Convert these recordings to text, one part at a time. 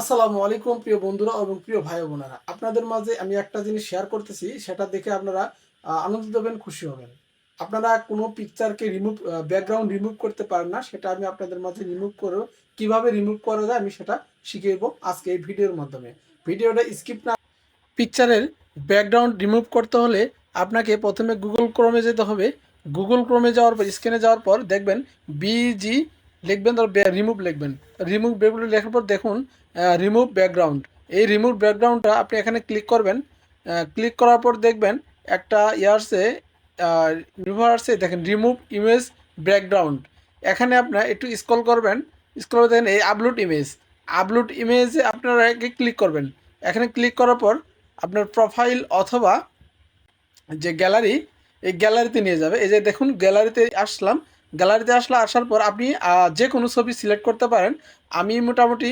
আসসালামু আলাইকুম প্রিয় বন্ধুরা এবং প্রিয় ভাই বোনেরা, আপনাদের মাঝে আমি একটা জিনিস শেয়ার করতেছি, সেটা দেখে আপনারা আনন্দিত হবেন, খুশি হবেন। আপনারা কোনো পিকচারকে ব্যাকগ্রাউন্ড রিমুভ করতে পারেন না, সেটা আমি আপনাদের মাঝে কিভাবে রিমুভ করা যায় আমি সেটা শিখিয়ে দেবো আজকে এই ভিডিওর মাধ্যমে। ভিডিওটা স্কিপ না। পিকচারের ব্যাকগ্রাউন্ড রিমুভ করতে হলে আপনাকে প্রথমে গুগল ক্রোমে যেতে হবে। গুগল ক্রোমে যাওয়ার পর স্ক্রিনে যাওয়ার পর দেখবেন বিজি লিখবেন, তারপর রিমুভ লিখবেন। রিমুভ ব্যাকগ্রাউন্ড লেখার পর দেখুন রিমুভ ব্যাকগ্রাউন্ড। এই রিমুভ ব্যাকগ্রাউন্ডটা আপনি এখানে ক্লিক করবেন। ক্লিক করার পর দেখবেন একটা ইয়ার্সে রিভার্সে দেখেন রিমুভ ইমেজ ব্যাকগ্রাউন্ড। এখানে আপনার একটু স্ক্রল করবেন। স্ক্রল করে দেখেন এই আপলোড ইমেজে আপনারা ক্লিক করবেন। এখানে ক্লিক করার পর আপনার প্রোফাইল অথবা যে গ্যালারি, এই গ্যালারিতে নিয়ে যাবে। এই যে দেখুন গ্যালারিতে আসলাম। আসার পর আপনি যে কোনো ছবি সিলেক্ট করতে পারেন। আমি মোটামুটি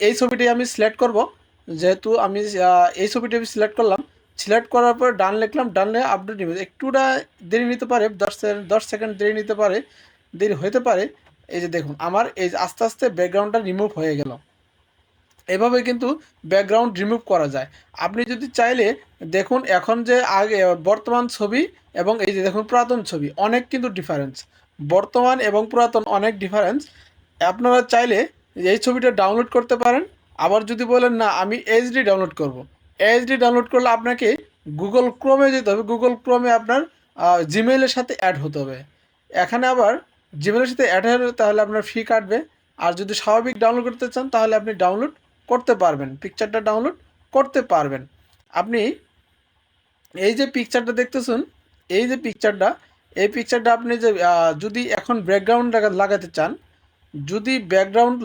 এই ছবিটি আমি সিলেক্ট করব। যেহেতু আমি এই ছবিটি আমি সিলেক্ট করলাম। সিলেক্ট করার পর ডান লিখলাম। ডান আপডেট ইমেজ একটুটা দেরি নিতে পারে, 10 সেকেন্ড দেরি নিতে পারে, দেরি হতে পারে। এই যে দেখুন আমার এই যে আস্তে আস্তে ব্যাকগ্রাউন্ডটা রিমুভ হয়ে গেল। এভাবে কিন্তু ব্যাকগ্রাউন্ড রিমুভ করা যায়। আপনি যদি চাইলে দেখুন এখন যে আগে বর্তমান ছবি এবং এই যে দেখুন পুরাতন ছবি অনেক কিন্তু ডিফারেন্স। বর্তমান এবং পুরাতন অনেক ডিফারেন্স। আপনারা চাইলে এই ছবিটা ডাউনলোড করতে পারেন। আবার যদি বলেন না আমি এইচডি ডাউনলোড করব, এইচডি ডাউনলোড করলে আপনাকে গুগল ক্রোমে যেতে হবে। গুগল ক্রোমে আপনার জিমেইলের সাথে অ্যাড হতে হবে। এখানে আবার জিমেইলের সাথে অ্যাড হলে তাহলে আপনার ফি কাটবে। আর যদি স্বাভাবিক ডাউনলোড করতে চান তাহলে আপনি ডাউনলোড করতে পারবেন, পিকচারটা ডাউনলোড করতে পারবেন। আপনি এই যে পিকচারটা দেখতেছেন, এই যে পিকচারটা, এই পিকচারটা আপনি যে যদি এখন ব্যাকগ্রাউন্ড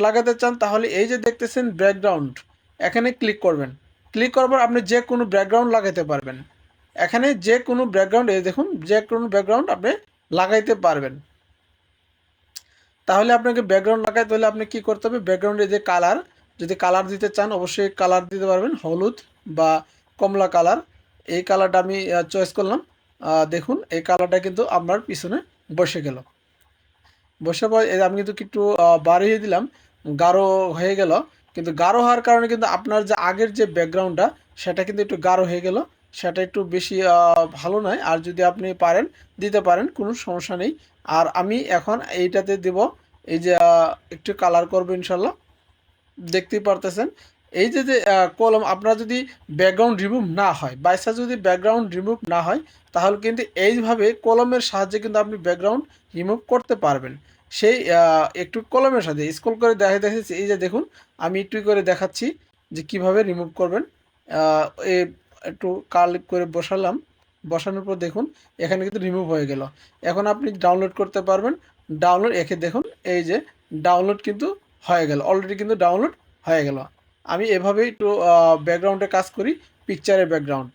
লাগাতে চান, তাহলে এই যে দেখতেছেন ব্যাকগ্রাউন্ড, এখানে ক্লিক করবেন। ক্লিক করার পর আপনি যে কোনো ব্যাকগ্রাউন্ড লাগাতে পারবেন। এখানে যে কোনো ব্যাকগ্রাউন্ড, এই দেখুন যে কোনো ব্যাকগ্রাউন্ড আপনি লাগাইতে পারবেন। তাহলে আপনাকে ব্যাকগ্রাউন্ড লাগাইতে হলে আপনি কী করতে হবে, ব্যাকগ্রাউন্ডে যে কালার, যদি কালার দিতে চান অবশ্যই কালার দিতে পারবেন, হলুদ বা কমলা কালার। এই কালারটা আমি চয়েস করলাম। দেখুন এই কালারটা কিন্তু আপনার পিছনে বসে গেল। বসে পর আমি কিন্তু একটু বাড়িয়ে দিলাম, গাঢ় হয়ে গেল। কিন্তু গাঢ় হওয়ার কারণে কিন্তু আপনার যে আগের যে ব্যাকগ্রাউন্ডটা সেটা কিন্তু একটু গাঢ় হয়ে গেল। সেটা একটু বেশি ভালো নয়। আর যদি আপনি পারেন দিতে পারেন, কোনো সমস্যা নেই। আর আমি এখন এইটাতে দেব, এই যে একটু কালার করবো ইনশাল্লাহ। দেখতেই পারতেছেন এই যে যে কলম, আপনার যদি ব্যাকগ্রাউন্ড রিমুভ না হয়, বাইসা যদি ব্যাকগ্রাউন্ড রিমুভ না হয়, তাহলে কিন্তু এইভাবে কলমের সাহায্যে কিন্তু আপনি ব্যাকগ্রাউন্ড রিমুভ করতে পারবেন। সেই একটু কলমের সাথে স্ক্রল করে দেখাচ্ছি। এই যে দেখুন আমি একটু করে দেখাচ্ছি যে কিভাবে রিমুভ করবেন। এ একটু কাল করে বসালাম। বসানোর পর দেখুন এখানে কিন্তু রিমুভ হয়ে গেল। এখন আপনি ডাউনলোড করতে পারবেন। ডাউনলোড একে দেখুন, এই যে ডাউনলোড কিন্তু হয়ে গেল, অলরেডি কিন্তু ডাউনলোড হয়ে গেল। আমি এভাবেই একটু ব্যাকগ্রাউন্ডে কাজ করি, পিকচারের ব্যাকগ্রাউন্ড।